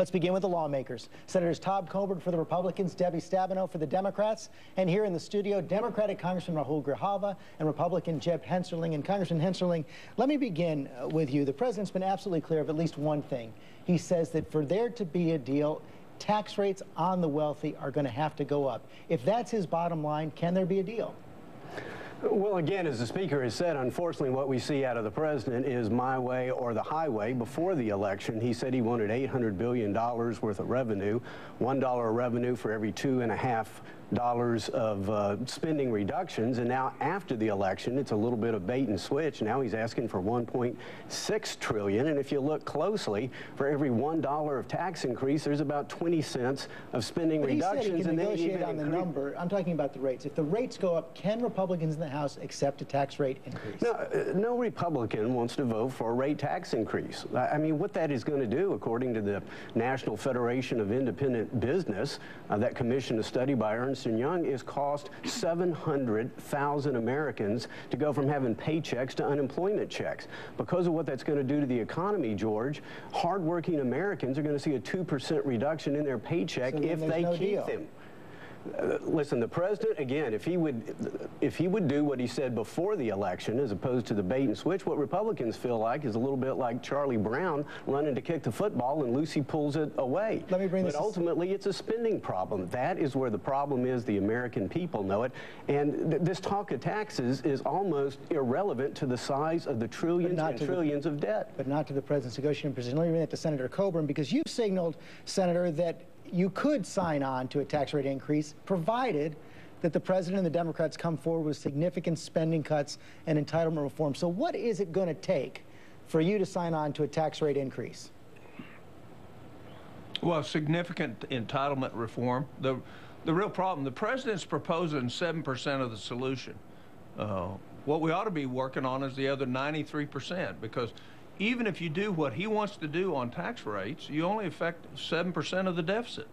Let's begin with the lawmakers. Senators Tom Coburn for the Republicans, Debbie Stabenow for the Democrats, and here in the studio, Democratic Congressman Raúl Grijalva and Republican Jeb Hensarling. And Congressman Hensarling, let me begin with you. The president's been absolutely clear of at least one thing. He says that for there to be a deal, tax rates on the wealthy are going to have to go up. If that's his bottom line, can there be a deal? Well, again, as the Speaker has said, unfortunately, what we see out of the president is my way or the highway. Before the election, he said he wanted $800 billion worth of revenue, $1 of revenue for every $2.50 of spending reductions. And now, after the election, it's a little bit of bait and switch. Now he's asking for $1.6 trillion. And if you look closely, for every $1 of tax increase, there's about 20 cents of spending reductions. He said he can negotiate on the number. I'm talking about the rates. If the rates go up, can Republicans in the House accept a tax rate increase? No Republican wants to vote for a rate tax increase. I mean, what that is going to do, according to the National Federation of Independent Business, that commissioned a study by Ernst & Young, is cost 700,000 Americans to go from having paychecks to unemployment checks. Because of what that's going to do to the economy, George, hardworking Americans are going to see a 2% reduction in their paycheck if they keep them. Listen, the president, again, if he would do what he said before the election, as opposed to the bait and switch, what Republicans feel like is a little bit like Charlie Brown running to kick the football and Lucy pulls it away. Let me bring but ultimately, it's a spending problem. That is where the problem is. The American people know it. And this talk of taxes is almost irrelevant to the size of the trillions and trillions of debt. But not to the president's negotiating position. Let me bring that to Senator Coburn, because you've signaled, Senator, that you could sign on to a tax rate increase, provided that the president and the Democrats come forward with significant spending cuts and entitlement reform. So what is it going to take for you to sign on to a tax rate increase? Well, significant entitlement reform. The real problem, the president's proposing 7% of the solution. What we ought to be working on is the other 93%, because even if you do what he wants to do on tax rates, you only affect 7% of the deficit.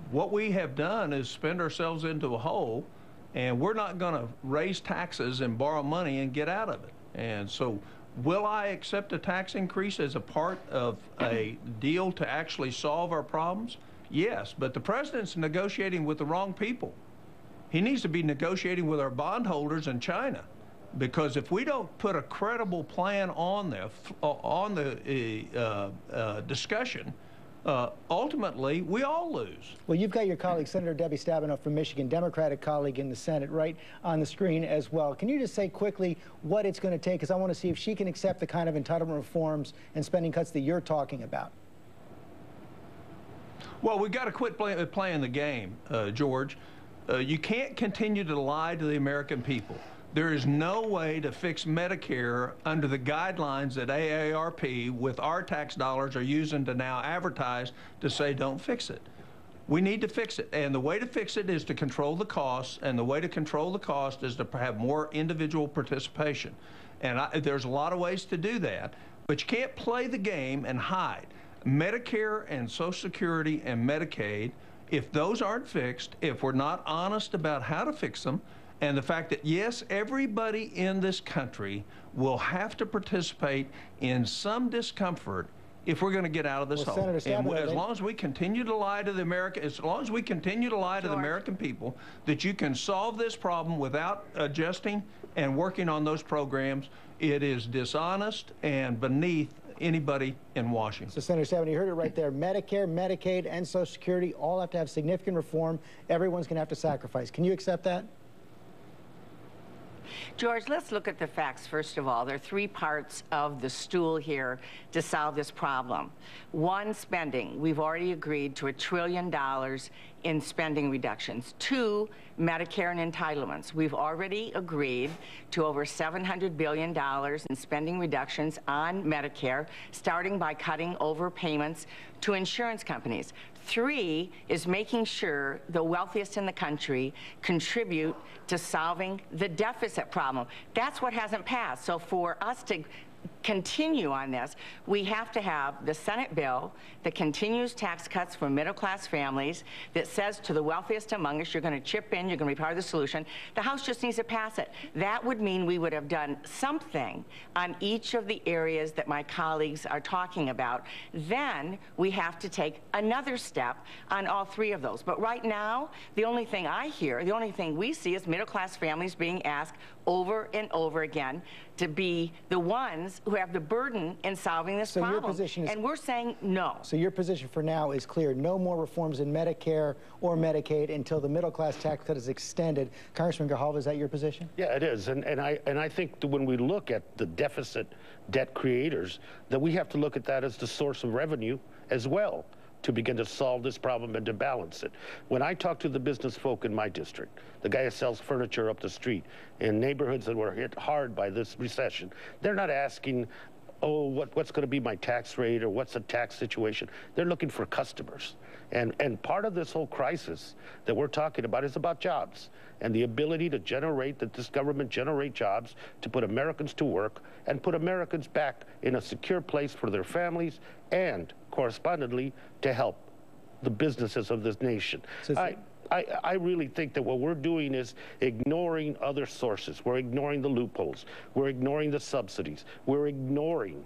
What we have done is spend ourselves into a hole, and we're not going to raise taxes and borrow money and get out of it. And so, will I accept a tax increase as a part of a deal to actually solve our problems? Yes, but the president's negotiating with the wrong people. He needs to be negotiating with our bondholders in China. Because if we don't put a credible plan on the discussion, ultimately we all lose. Well, you've got your colleague, Senator Debbie Stabenow from Michigan, Democratic colleague in the Senate, right on the screen as well. Can you just say quickly what it's going to take? Because I want to see if she can accept the kind of entitlement reforms and spending cuts that you're talking about. Well, we've got to quit playing the game, George. You can't continue to lie to the American people. There is no way to fix Medicare under the guidelines that AARP, with our tax dollars, are using to now advertise to say don't fix it. We need to fix it, and the way to fix it is to control the costs, and the way to control the cost is to have more individual participation. And there's a lot of ways to do that, but you can't play the game and hide. Medicare and Social Security and Medicaid, if those aren't fixed, if we're not honest about how to fix them, and the fact that, yes, everybody in this country will have to participate in some discomfort if we're going to get out of this hole. And as long as we continue to lie to the American people that you can solve this problem without adjusting and working on those programs, it is dishonest and beneath anybody in Washington. So, Senator Stabenow, you heard it right there. Medicare, Medicaid, and Social Security all have to have significant reform. Everyone's going to have to sacrifice. Can you accept that? George, let's look at the facts first of all. There are three parts of the stool here to solve this problem. One, spending. We've already agreed to $1 trillion in spending reductions. Two, Medicare and entitlements. We've already agreed to over $700 billion in spending reductions on Medicare, starting by cutting overpayments to insurance companies. Three is making sure the wealthiest in the country contribute to solving the deficit problem. That's what hasn't passed. So for us to continue on this, we have to have the Senate bill that continues tax cuts for middle-class families, that says to the wealthiest among us, you're going to chip in, you're going to be part of the solution. The House just needs to pass it. That would mean we would have done something on each of the areas that my colleagues are talking about. Then we have to take another step on all three of those. But right now, the only thing I hear, the only thing we see is middle-class families being asked over and over again to be the ones who have the burden in solving this problem. Your position is, and we're saying no. So your position for now is clear. No more reforms in Medicare or Medicaid until the middle-class tax cut is extended. Congressman Grijalva, is that your position? Yeah, it is. And I think that when we look at the deficit debt creators, that we have to look at that as the source of revenue as well, to begin to solve this problem and to balance it. When I talk to the business folk in my district, the guy who sells furniture up the street in neighborhoods that were hit hard by this recession, they're not asking, oh, what's going to be my tax rate or what's the tax situation. They're looking for customers. And part of this whole crisis that we're talking about is about jobs and the ability to generate, that this government generate jobs to put Americans to work and put Americans back in a secure place for their families and correspondingly to help the businesses of this nation. So I really think that what we're doing is ignoring other sources. We're ignoring the loopholes. We're ignoring the subsidies. We're ignoring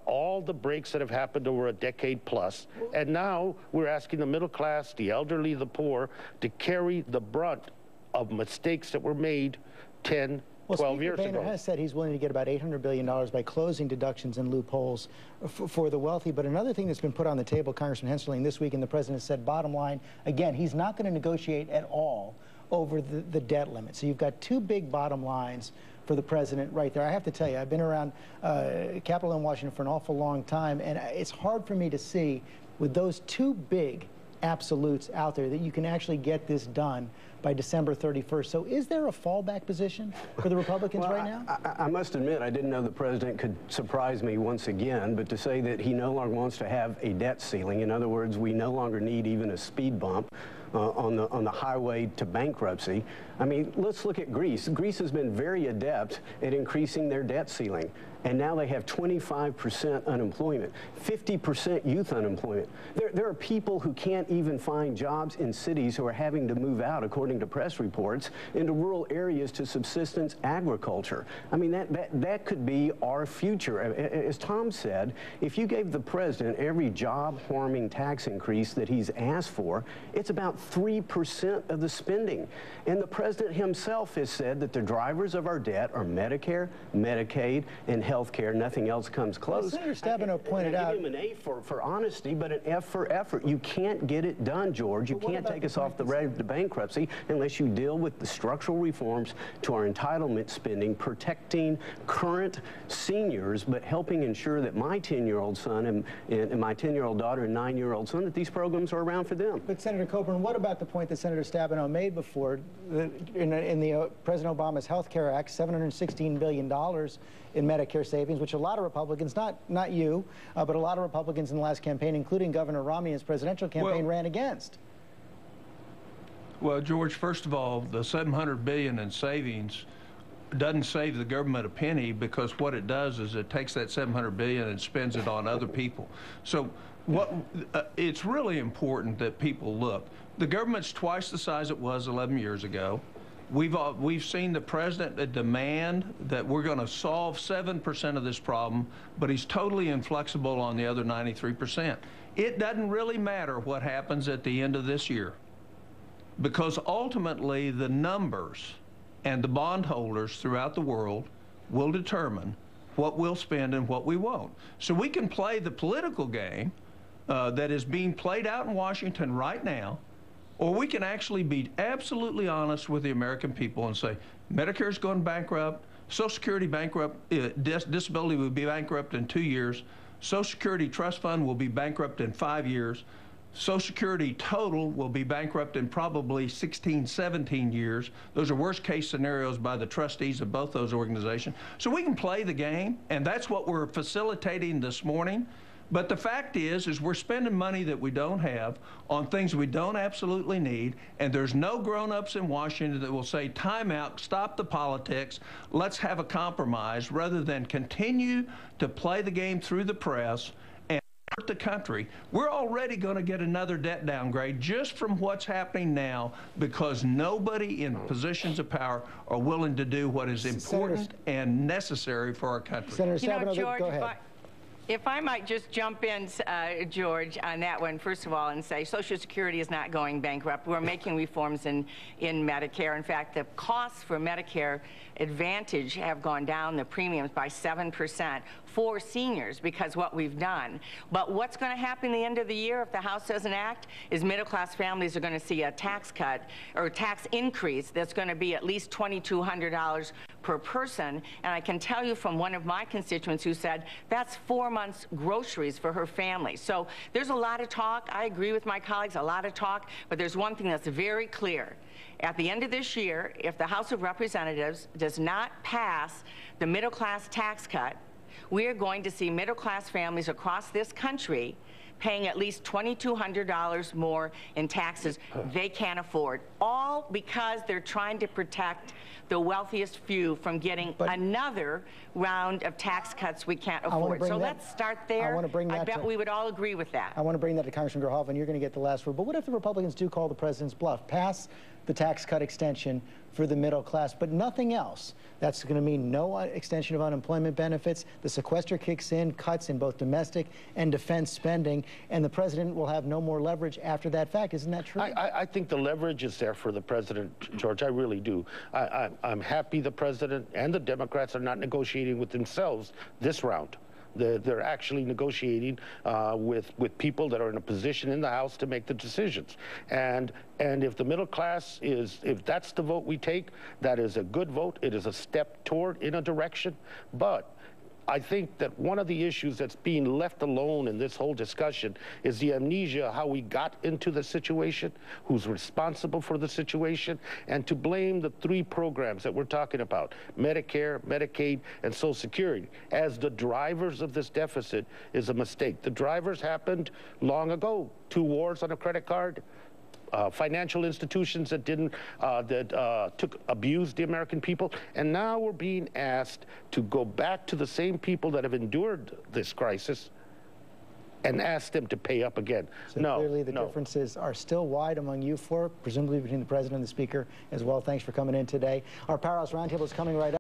all the breaks that have happened over a decade plus. And now we're asking the middle class, the elderly, the poor, to carry the brunt of mistakes that were made 10, 12 years ago. Boehner has said he's willing to get about $800 billion by closing deductions and loopholes for the wealthy. But another thing that's been put on the table, Congressman Hensarling, this week, and the president said, bottom line, again, he's not going to negotiate at all over the debt limit. So you've got two big bottom lines for the president right there. I have to tell you, I've been around Capitol in Washington for an awful long time, and it's hard for me to see, with those two big absolutes out there, that you can actually get this done by December 31st. So is there a fallback position for the Republicans right now? I must admit, I didn't know the president could surprise me once again, but to say that he no longer wants to have a debt ceiling, in other words, we no longer need even a speed bump on the highway to bankruptcy. I mean, let's look at Greece. Greece has been very adept at increasing their debt ceiling, and now they have 25% unemployment, 50% youth unemployment. There are people who can't even find jobs in cities who are having to move out, according to press reports, into rural areas to subsistence agriculture. I mean, that could be our future. As Tom said, if you gave the president every job-harming tax increase that he's asked for, it's about 3% of the spending. And the president himself has said that the drivers of our debt are Medicare, Medicaid, and health care. Nothing else comes close. Senator Stabenow pointed out... I give him an A for honesty, but an F for effort. You can't get it done, George. You can't take us off the road to bankruptcy unless you deal with the structural reforms to our entitlement spending, protecting current seniors, but helping ensure that my 10-year-old son and my 10-year-old daughter and 9-year-old son, that these programs are around for them. But Senator Coburn, what about the point that Senator Stabenow made before in the President Obama's Health Care Act, $716 billion in Medicare savings, which a lot of Republicans, not you, but a lot of Republicans in the last campaign, including Governor Romney in his presidential campaign, ran against? Well, George, first of all, the $700 billion in savings doesn't save the government a penny, because what it does is it takes that $700 billion and spends it on other people. So it's really important that people look. The government's twice the size it was 11 years ago. We've seen the president demand that we're going to solve 7% of this problem, but he's totally inflexible on the other 93%. It doesn't really matter what happens at the end of this year, because ultimately the numbers and the bondholders throughout the world will determine what we'll spend and what we won't. So we can play the political game that is being played out in Washington right now, or we can actually be absolutely honest with the American people and say, Medicare's going bankrupt, Social Security bankrupt, disability will be bankrupt in 2 years, Social Security Trust Fund will be bankrupt in 5 years, Social Security total will be bankrupt in probably 16, 17 years. Those are worst case scenarios by the trustees of both those organizations. So we can play the game, and that's what we're facilitating this morning. But the fact is we're spending money that we don't have on things we don't absolutely need, and there's no grown-ups in Washington that will say, time out, stop the politics, let's have a compromise, rather than continue to play the game through the press and hurt the country. We're already going to get another debt downgrade just from what's happening now, because nobody in positions of power are willing to do what is important and necessary for our country. Senator Stabenow, George, go ahead. If I might just jump in, George, on that one, first of all, and say Social Security is not going bankrupt. We're making reforms in Medicare. In fact, the costs for Medicare Advantage have gone down, the premiums, by 7% for seniors, because what we've done. But what's going to happen at the end of the year if the House doesn't act is middle-class families are going to see a tax cut or tax increase that's going to be at least $2,200 per person. And I can tell you from one of my constituents who said that's 4 months groceries for her family. So there's a lot of talk. I agree with my colleagues, a lot of talk, but there's one thing that's very clear. At the end of this year, if the House of Representatives does not pass the middle-class tax cut, we are going to see middle-class families across this country paying at least $2,200 more in taxes they can't afford, all because they're trying to protect the wealthiest few from getting another round of tax cuts we can't afford. So let's start there. I bet we would all agree with that. I want to bring that to Congressman Grijalva, and you're going to get the last word. But what if the Republicans do call the president's bluff, pass the tax cut extension for the middle class, but nothing else? That's going to mean no extension of unemployment benefits. The sequester kicks in, cuts in both domestic and defense spending, and the president will have no more leverage after that fact. Isn't that true? I think the leverage is there for the president, George. I really do. I'm happy the president and the Democrats are not negotiating with themselves this round. They're actually negotiating with people that are in a position in the House to make the decisions. And if the middle class if that's the vote we take, that is a good vote. It is a step toward in a direction. But I think that one of the issues that's being left alone in this whole discussion is the amnesia, how we got into the situation, who's responsible for the situation, and to blame the three programs that we're talking about, Medicare, Medicaid, and Social Security, as the drivers of this deficit is a mistake. The drivers happened long ago. 2 wars on a credit card, financial institutions that abused the American people, and now we're being asked to go back to the same people that have endured this crisis and ask them to pay up again. So clearly the differences are still wide among you four, presumably between the president and the speaker as well. Thanks for coming in today. Our Powerhouse Roundtable is coming right up.